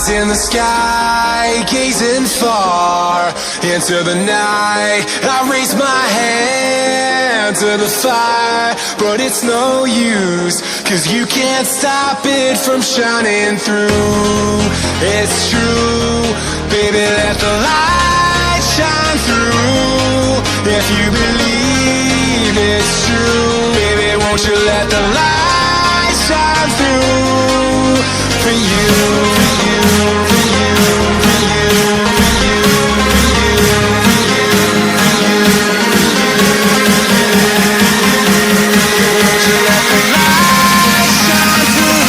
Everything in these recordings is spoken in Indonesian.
eyes in the sky, gazing far into the night. I raise my hand to the fire, but it's no use, 'cause you can't stop it from shining through. It's true, baby, let the light shine through. If you believe it's true, baby, won't you let the light shine through for you, for you, for you, for you, for you, for you, for you, won't you let the light shine through?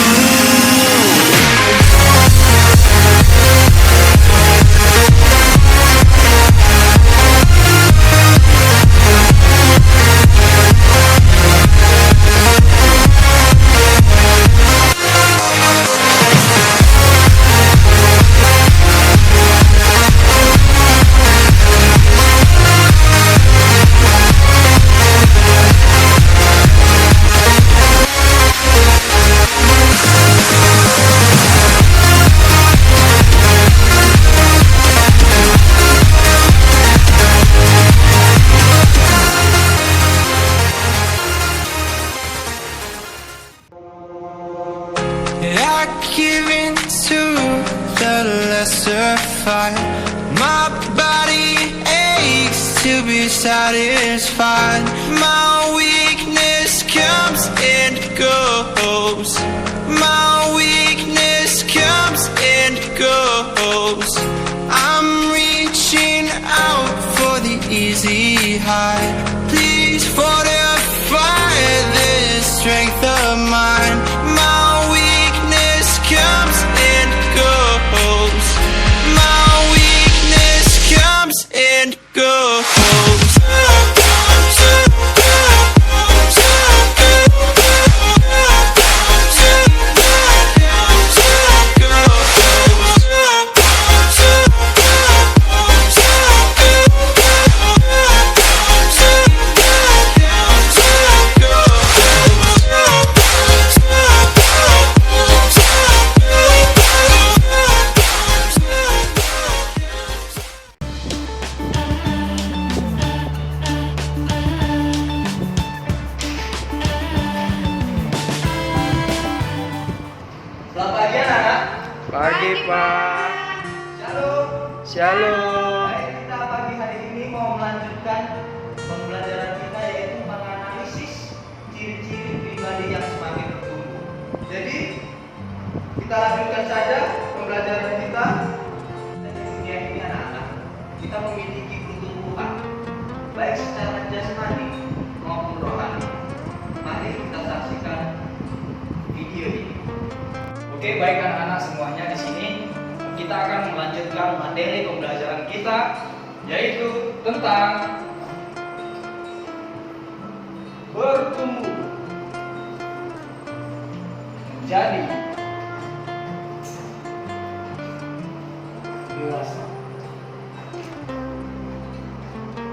I give in to the lesser fight. My body aches to be satisfied. My weakness comes and goes. My weakness comes and goes. I'm reaching out for the easy high. Please fortify this strength of mine. My weakness comes and goes. My weakness comes and goes. Selamat pagi anak-anak. Pagi Pak. Shalom. Shalom. Baik, kita pagi hari ini mau melanjutkan pembelajaran kita, yaitu menganalisis ciri-ciri pribadi yang semakin bertumbuh. Jadi kita lanjutkan saja pembelajaran kita. Dan di dunia ini anak-anak, kita memiliki pertumbuhan baik secara jasmani maupun rohani. Mari kita saksikan video ini. Oke, baik anak-anak semuanya, di sini kita akan melanjutkan materi pembelajaran kita, yaitu tentang bertumbuh menjadi dewasa.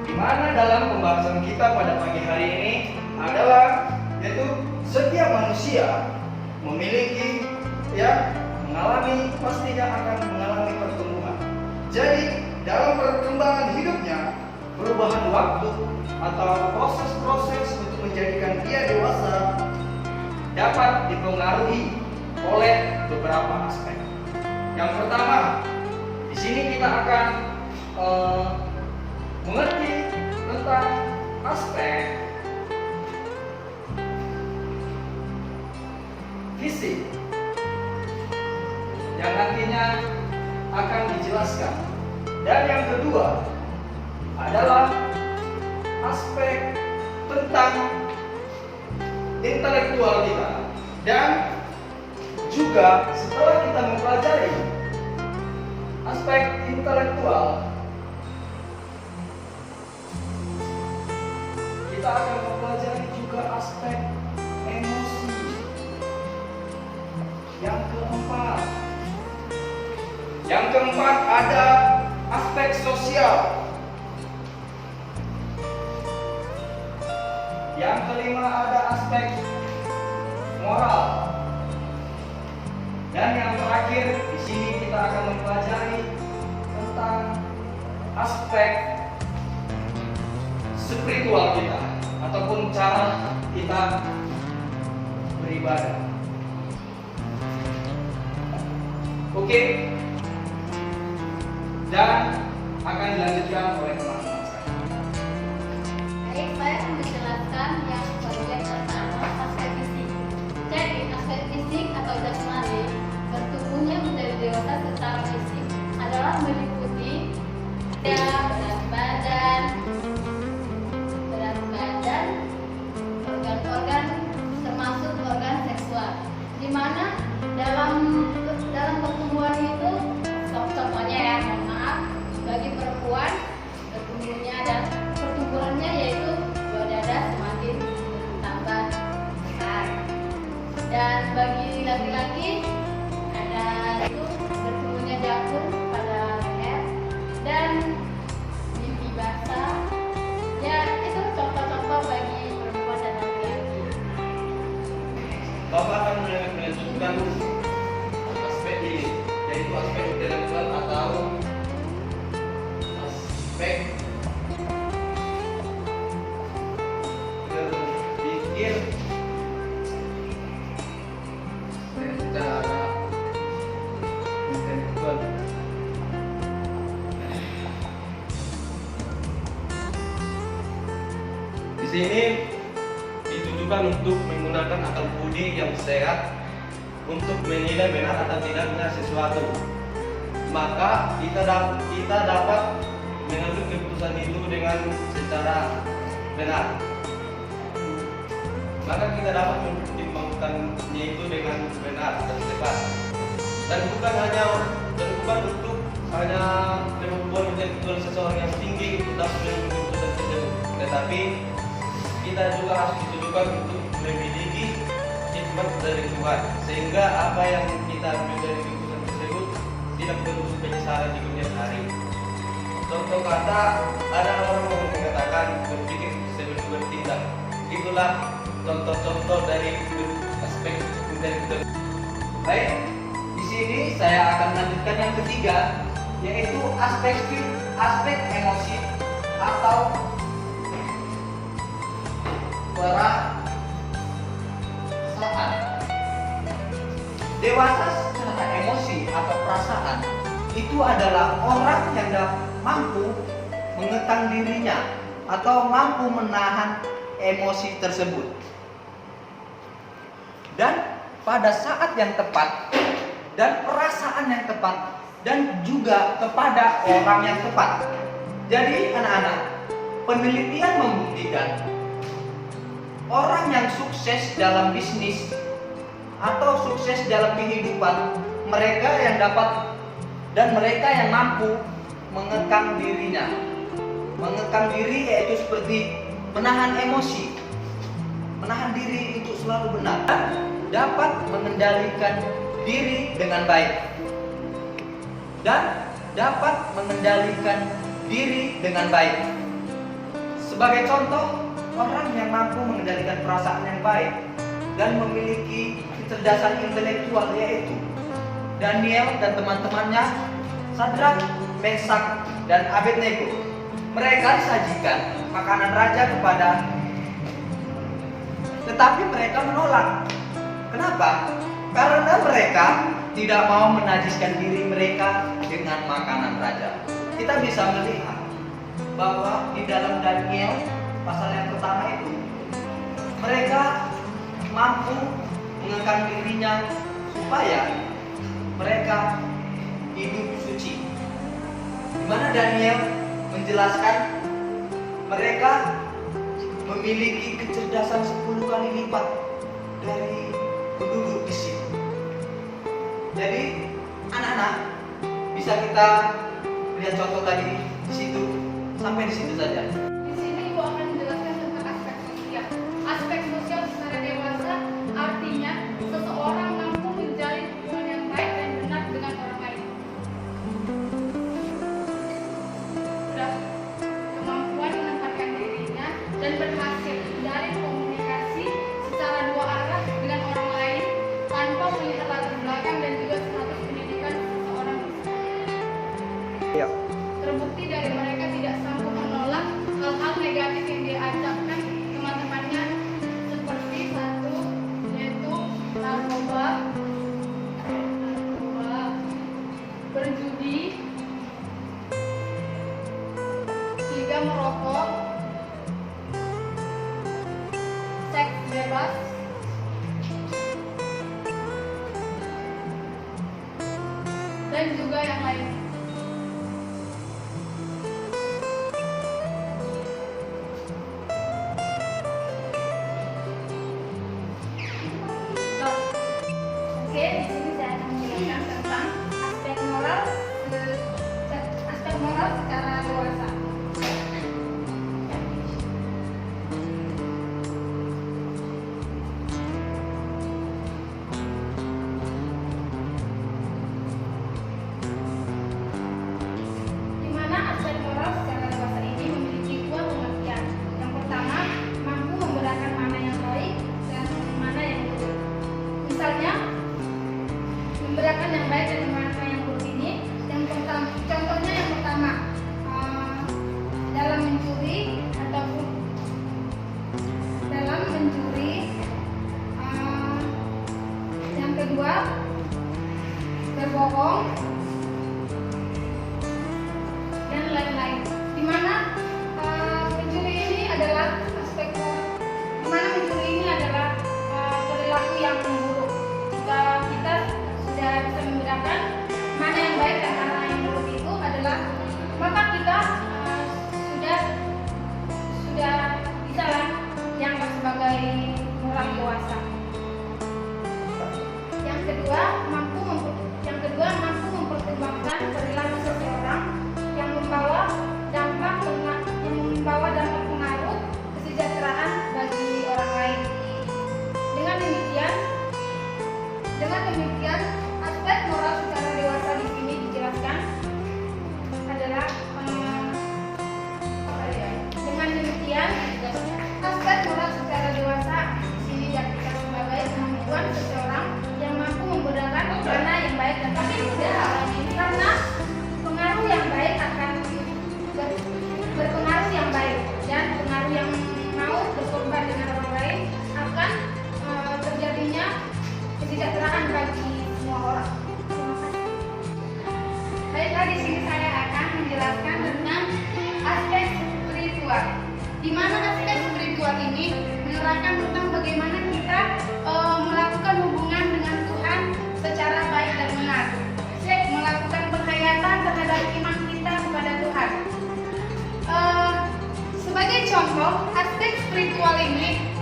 Di mana dalam pembahasan kita pada pagi hari ini adalah yaitu setiap manusia memiliki pastinya akan mengalami pertumbuhan. Jadi dalam perkembangan hidupnya, perubahan waktu atau proses-proses untuk menjadikan dia dewasa dapat dipengaruhi oleh beberapa aspek. Yang pertama, di sini kita akan mengerti tentang aspek fisik yang nantinya akan dijelaskan. Dan yang kedua adalah aspek tentang intelektual kita. Dan juga setelah kita mempelajari aspek intelektual, kita akan mempelajari juga aspek emosi. Yang keempat ada aspek sosial. Yang kelima ada aspek moral. Dan yang terakhir, di sini kita akan mempelajari tentang aspek spiritual kita ataupun cara kita beribadah. Oke. Dan akan dilanjutkan oleh teman-teman saya. Baik, saya akan menjelaskan yang bagian pertama, aspek fisik. Jadi, aspek fisik atau jasmani bertumbuhnya menjadi dewasa secara fisik adalah meliputi berat badan, organ-organ termasuk organ seksual. Di mana dalam pertumbuhan itu, contohnya ya, mohon maaf, bagi perempuan pertumbuhannya yaitu buah dada semakin bertambah besar, dan bagi laki-laki ada itu bertumbuhnya jagung pada leher dan mimpi basah. Ya, itu contoh-contoh bagi perempuan dan laki-laki. Bapak akan melanjutkan aspek ini, yaitu aspek intelektual atau aspek berpikir secara intelektual. Di sini ditujukan untuk menggunakan akal budi yang sehat untuk menilai benar atau tidaknya sesuatu. Maka kita dapat mengambil keputusan itu dengan secara benar. Maka kita dapat mempertimbangkannya itu dengan benar dan tepat. Dan bukan untuk hanya kemampuan intelektual seseorang yang tinggi untuk dapat mengambil keputusan tersebut, tetapi kita juga harus ditujukan untuk memiliki hikmat dari Tuhan, sehingga apa yang kita ambil dari keputusan tersebut tidak perlu penyesalan di kemudian hari. Contoh kata, ada orang yang mengatakan berpikir sebelum bertindak. Itulah contoh-contoh dari aspek intelektual. Baik, di sini saya akan lanjutkan yang ketiga, yaitu aspek emosi atau perasaan. Dewasa secara emosi atau perasaan itu adalah orang yang mampu mengekang dirinya atau mampu menahan emosi tersebut. Dan pada saat yang tepat dan perasaan yang tepat dan juga kepada orang yang tepat. Jadi anak-anak, penelitian membuktikan orang yang sukses dalam bisnis atau sukses dalam kehidupan, mereka yang dapat dan mereka yang mampu mengekang dirinya. Mengekang diri yaitu seperti menahan emosi, menahan diri untuk selalu benar, dapat mengendalikan diri dengan baik, dan dapat mengendalikan diri dengan baik. Sebagai contoh, orang yang mampu mengendalikan perasaan yang baik dan memiliki kecerdasan intelektual yaitu Daniel dan teman-temannya, Sadrak, Mesak, dan Abednego. Mereka disajikan makanan raja tetapi mereka menolak. Kenapa? Karena mereka tidak mau menajiskan diri mereka dengan makanan raja. Kita bisa melihat bahwa di dalam Daniel pasal yang pertama itu, mereka mampu mengekang dirinya supaya mereka hidup suci. Di mana Daniel menjelaskan mereka memiliki kecerdasan 10 kali lipat dari penduduk di sini. Jadi anak-anak, bisa kita lihat contoh tadi di situ, sampai di situ saja. Di sini Ibu akan menjelaskan tentang aspek sosial. Aspek sosial secara dewasa artinya seseorang mampu menjalin hubungan yang baik dan benar dengan orang lain. Sudah kemampuan menempatkan dirinya dan berhasil menjalin komunikasi secara dua arah dengan orang lain tanpa melihat latar belakang dan juga Iya. Terbukti dari mereka tidak sanggup menolak hal-hal negatif yang diajarkan teman-temannya, seperti satu yaitu narkoba, berjudi, tiga merokok, seks bebas, dan juga yang lain. Oke, di sini saya akan menjelaskan tentang aspek moral secara dewasa. Di mana aspek moral secara dewasa ini memiliki dua pengertian. Yang pertama, mampu membedakan mana yang baik dan mana yang buruk. Misalnya, membedakan yang baik dan mana yang buruk ini, contohnya yang pertama, dalam mencuri ataupun dalam mencuri, yang kedua berbohong, dan lain-lain. Di mana mencuri ini adalah aspek, di mana mencuri ini adalah perilaku yang buruk. Jika kita sudah bisa membedakan mana yang baik dan mana yang buruk itu adalah, maka kita sudah bisa lah dianggap sebagai orang dewasa. Yang kedua, mampu mempertimbangkan perilaku seseorang yang membawa dampak pengaruh kesejahteraan bagi orang lain. Dengan demikian, aspek moral secara dewasa di sini dijelaskan adalah dengan demikian, aspek moral secara dewasa di sini diartikan sebagai kemampuan seseorang yang mampu membedakan mana yang baik dan mana yang buruk, karena pengaruh yang baik akan berpengaruh yang baik, dan pengaruh yang mau berkorban dengan orang lain akan terjadinya kesejahteraan bagi semua orang. Terima kasih. Baiklah, di sini saya akan menjelaskan tentang aspek spiritual. Di mana aspek spiritual ini menerangkan tentang bagaimana kita melakukan hubungan dengan Tuhan secara baik dan benar. Melakukan penghayatan terhadap iman kita kepada Tuhan. Sebagai contoh, aspek spiritual ini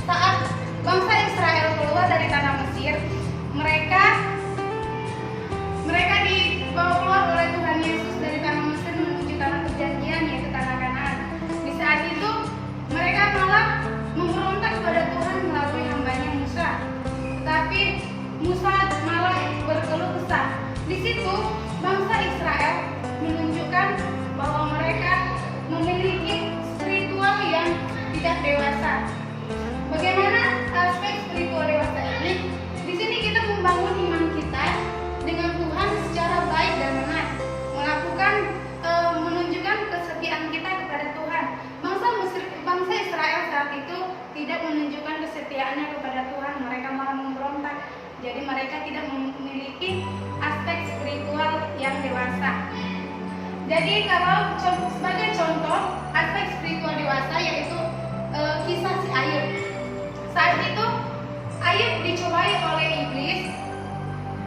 saat bangsa Israel keluar dari tanah Mesir, mereka dibawa keluar oleh Tuhan Yesus dari tanah Mesir menuju tanah perjanjian, yaitu tanah Kanaan. Di saat itu mereka malah memberontak kepada Tuhan melalui hambanya Musa. Tetapi Musa malah berkeluh kesah. Di situ bangsa Israel menunjukkan bahwa mereka memiliki spiritual yang tidak dewasa. Bagaimana aspek spiritual dewasa ini? Di sini kita membangun iman kita dengan Tuhan secara baik dan benar, menunjukkan kesetiaan kita kepada Tuhan. Bangsa Israel saat itu tidak menunjukkan kesetiaannya kepada Tuhan, mereka malah memberontak. Jadi mereka tidak memiliki aspek spiritual yang dewasa. Jadi kalau sebagai contoh aspek spiritual dewasa yaitu kisah si Ayub. Saat itu Ayub dicobai oleh iblis,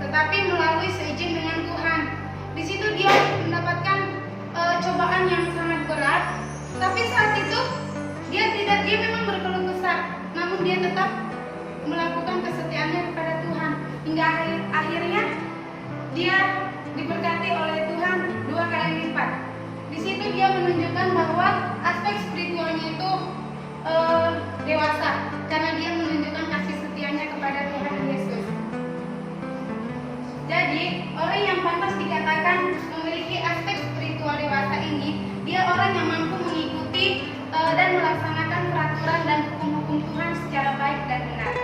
tetapi melalui seizin dengan Tuhan. Di situ dia mendapatkan cobaan yang sangat berat. Tapi saat itu dia memang berkeluh kesah, namun dia tetap melakukan kesetiaannya kepada Tuhan hingga akhirnya dia diberkati oleh Tuhan 2 kali lipat. Di situ dia menunjukkan bahwa aspek spiritualnya itu dewasa karena dia menunjukkan kasih setianya kepada Tuhan Yesus. Jadi orang yang pantas dikatakan memiliki aspek spiritual dewasa ini, dia orang yang mampu mengikuti dan melaksanakan peraturan dan hukum-hukum Tuhan secara baik dan benar.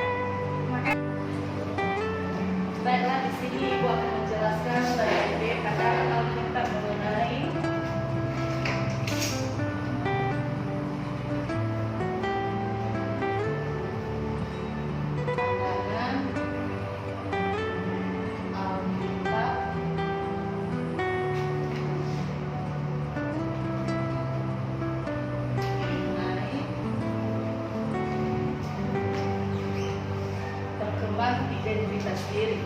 Baiklah, di sini Ibu akan menjelaskan bagaimana Jadi kata Alkitab mengenai pandangan Alkitab mengenai perkembangan identitas diri. Perkembangan dalam identitas diri.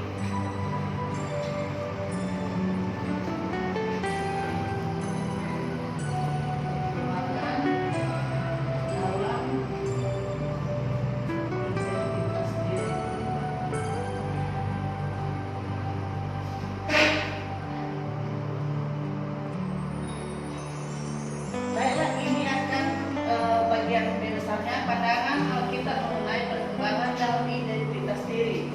Baiklah, ini akan bagian pembahasannya pandangan Alkitab mengenai perkembangan dalam identitas diri.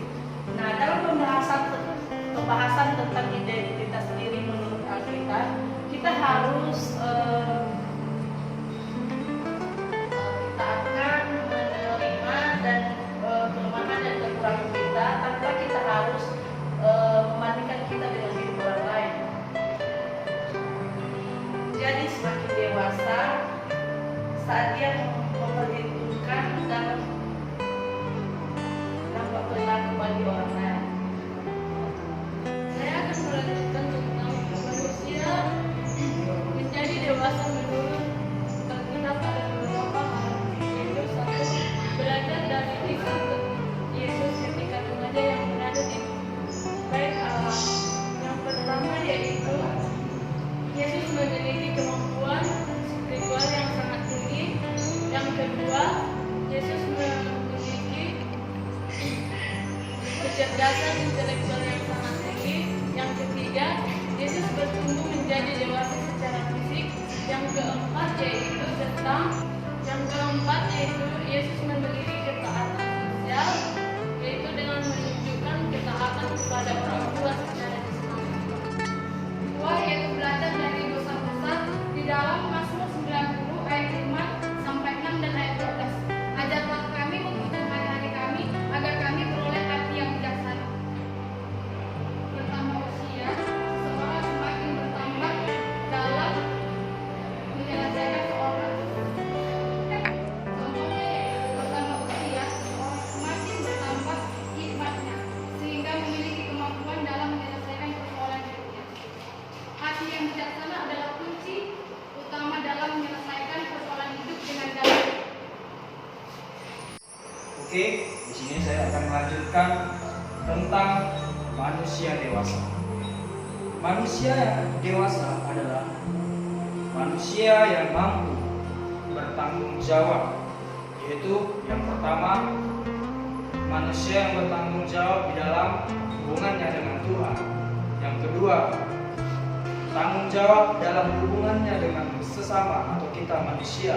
Nah, dalam pembahasan tentang identitas diri menurut Alkitab, kita harus kita akan menerima dan kelemahan dan kekurangan kita tanpa kita harus membandingkan kita dengan hidup orang lain. Jadi semakin dewasa saat dia memperhitungkan dan dampak perilaku bagi orang lain. Saya akan melanjutkan tentang manusia menjadi dewasa menurut Alkitab ada beberapa hal, yaitu satu, belajar dari kisah Yesus ketika remaja yang berada di bait Allah. Yang pertama yaitu Yesus memiliki kemampuan spiritual yang sangat tinggi. Yang kedua, Yesus memiliki kecerdasan intelektual yang sangat tinggi. Yang ketiga, Yesus bertumbuh menjadi dewasa secara fisik. Yang keempat yaitu Yesus memiliki ketaatan sosial, yaitu dengan menunjukkan ketaatan kepada orang tua secara jasmani. Kedua yaitu belajar dari dosa besar di dalam Mazmur 90 ayat 5 sampai 6 dan ayat 12. Ajarlah kami menghitung hari-hari kami agar kami beroleh hati yang bijaksana. Bertambah usia, seseorang semakin bertambah dalam menyelesaikan seorang. Contohnya yaitu bertambah usia, seseorang semakin bertambah hikmatnya sehingga memiliki kemampuan dalam menyelesaikan persoalan hidupnya. Hati yang bijaksana adalah kunci utama dalam menyelesaikan persoalan hidup dengan damai. Oke, di sini saya akan melanjutkan tentang manusia dewasa. Manusia dewasa adalah manusia yang mampu bertanggung jawab, yaitu yang pertama, manusia yang bertanggung jawab di dalam hubungannya dengan Tuhan. Yang kedua, tanggung jawab dalam hubungannya dengan sesama atau kita manusia.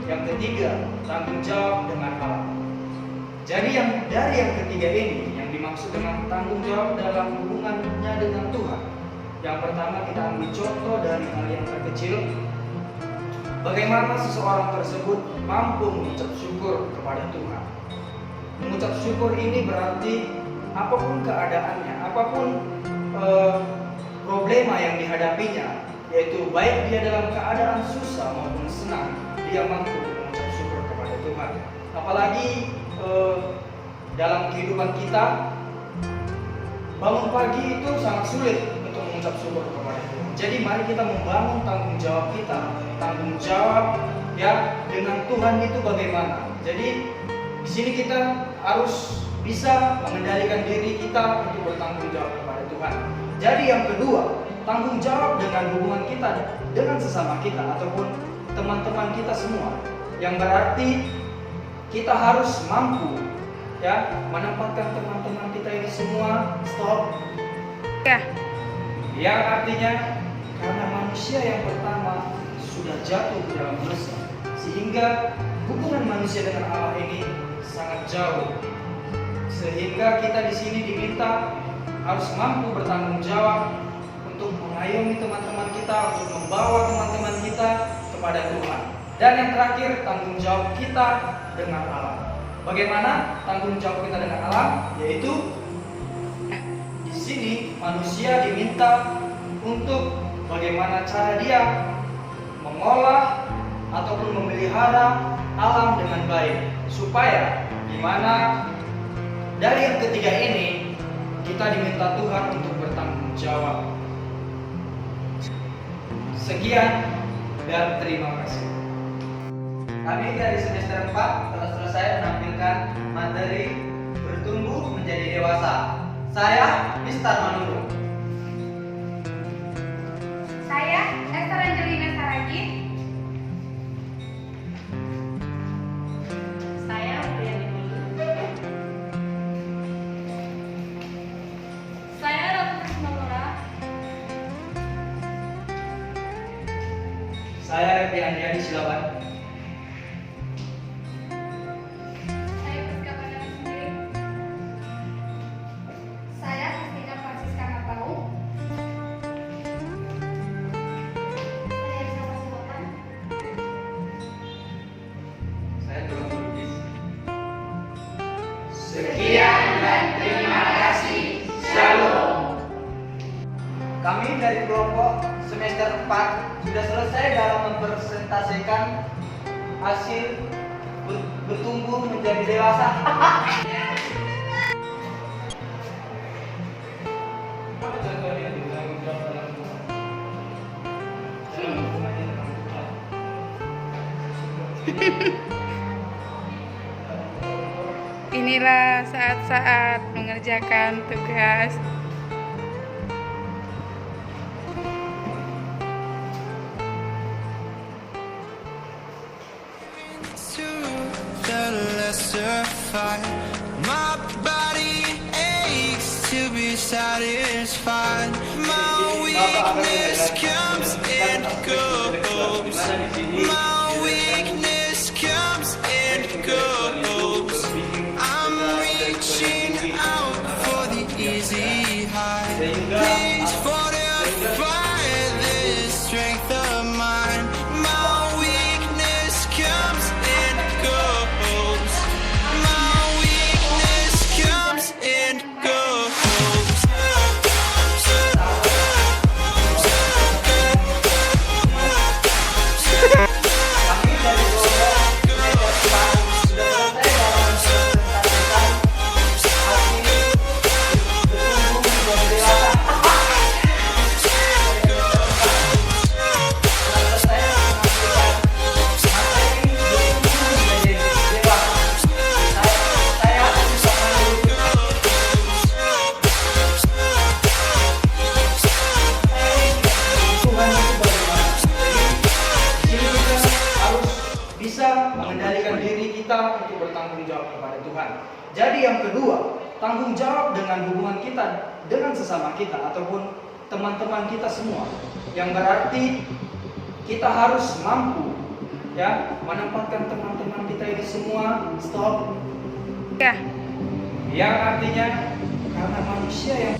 Yang ketiga, tanggung jawab dengan alam. Jadi dari yang ketiga ini yang dimaksud dengan tanggung jawab dalam hubungannya dengan Tuhan. Yang pertama kita ambil contoh dari hal yang terkecil. Bagaimana seseorang tersebut mampu mengucap syukur kepada Tuhan. Mengucap syukur ini berarti apapun keadaannya, apapun problema yang dihadapinya, yaitu baik dia dalam keadaan susah maupun senang, dia mampu mengucap syukur kepada Tuhan. Apalagi dalam kehidupan kita, bangun pagi itu sangat sulit untuk mengucap syukur kepada Tuhan. Jadi mari kita membangun tanggung jawab kita, tanggung jawab ya dengan Tuhan itu bagaimana. Jadi di sini kita harus bisa mengendalikan diri kita untuk bertanggung jawab kepada Tuhan. Jadi yang kedua, tanggung jawab dengan hubungan kita dengan sesama kita ataupun teman-teman kita semua. Yang berarti kita harus mampu ya menempatkan teman-teman kita ini semua stop. Ya. Yang artinya karena manusia yang pertama sudah jatuh ke dalam dosa, sehingga hubungan manusia dengan Allah ini sangat jauh. Sehingga kita di sini diminta harus mampu bertanggung jawab untuk mengayomi teman-teman kita, untuk membawa teman-teman kita kepada Tuhan. Dan yang terakhir, tanggung jawab kita dengan alam. Bagaimana tanggung jawab kita dengan alam? Yaitu di sini manusia diminta untuk bagaimana cara dia mengolah ataupun memelihara alam dengan baik, supaya gimana dari yang ketiga ini kita diminta Tuhan untuk bertanggung jawab. Sekian dan terima kasih. Kami dari semester 4 telah selesai menampilkan materi bertumbuh menjadi dewasa. Saya Mister Manurung. Saya Esther Angelina Saragi. Saya Briani Mulu. Saya Ratu Krismawara. Saya Repi Andriani Silaban. Saya Priska Pandana Sendiri. Saya Kristina Francisca Napau. Saya Risa Pasilokan. Saya Tuan Lukis. Sekian dan terima kasih. Shalom. Kami dari kelompok semester 4 sudah selesai dalam mempresentasikan hasil bertumbuh menjadi dewasa. Apa contohnya di tanggung jawab dalam hubungannya dengan Tuhan? Inilah saat-saat mengerjakan tugas. To the lesser fight, my body aches to be satisfied. My weakness comes and goes. My weakness comes and goes. I'm reaching out for the easy high. Please fortify this strength of mine. My weakness comes and goes. My weakness comes and goes. Kami dari kelompok semester 4 sudah selesai dalam mempresentasikan hasil bertumbuh menjadi dewasa. Bisa mengendalikan diri kita untuk bertanggung jawab kepada Tuhan. Jadi yang kedua, tanggung jawab dengan hubungan kita dengan sesama kita ataupun teman-teman kita semua. Yang berarti kita harus mampu ya menempatkan teman-teman kita ini semua stop. Ya. Yang artinya karena manusia yang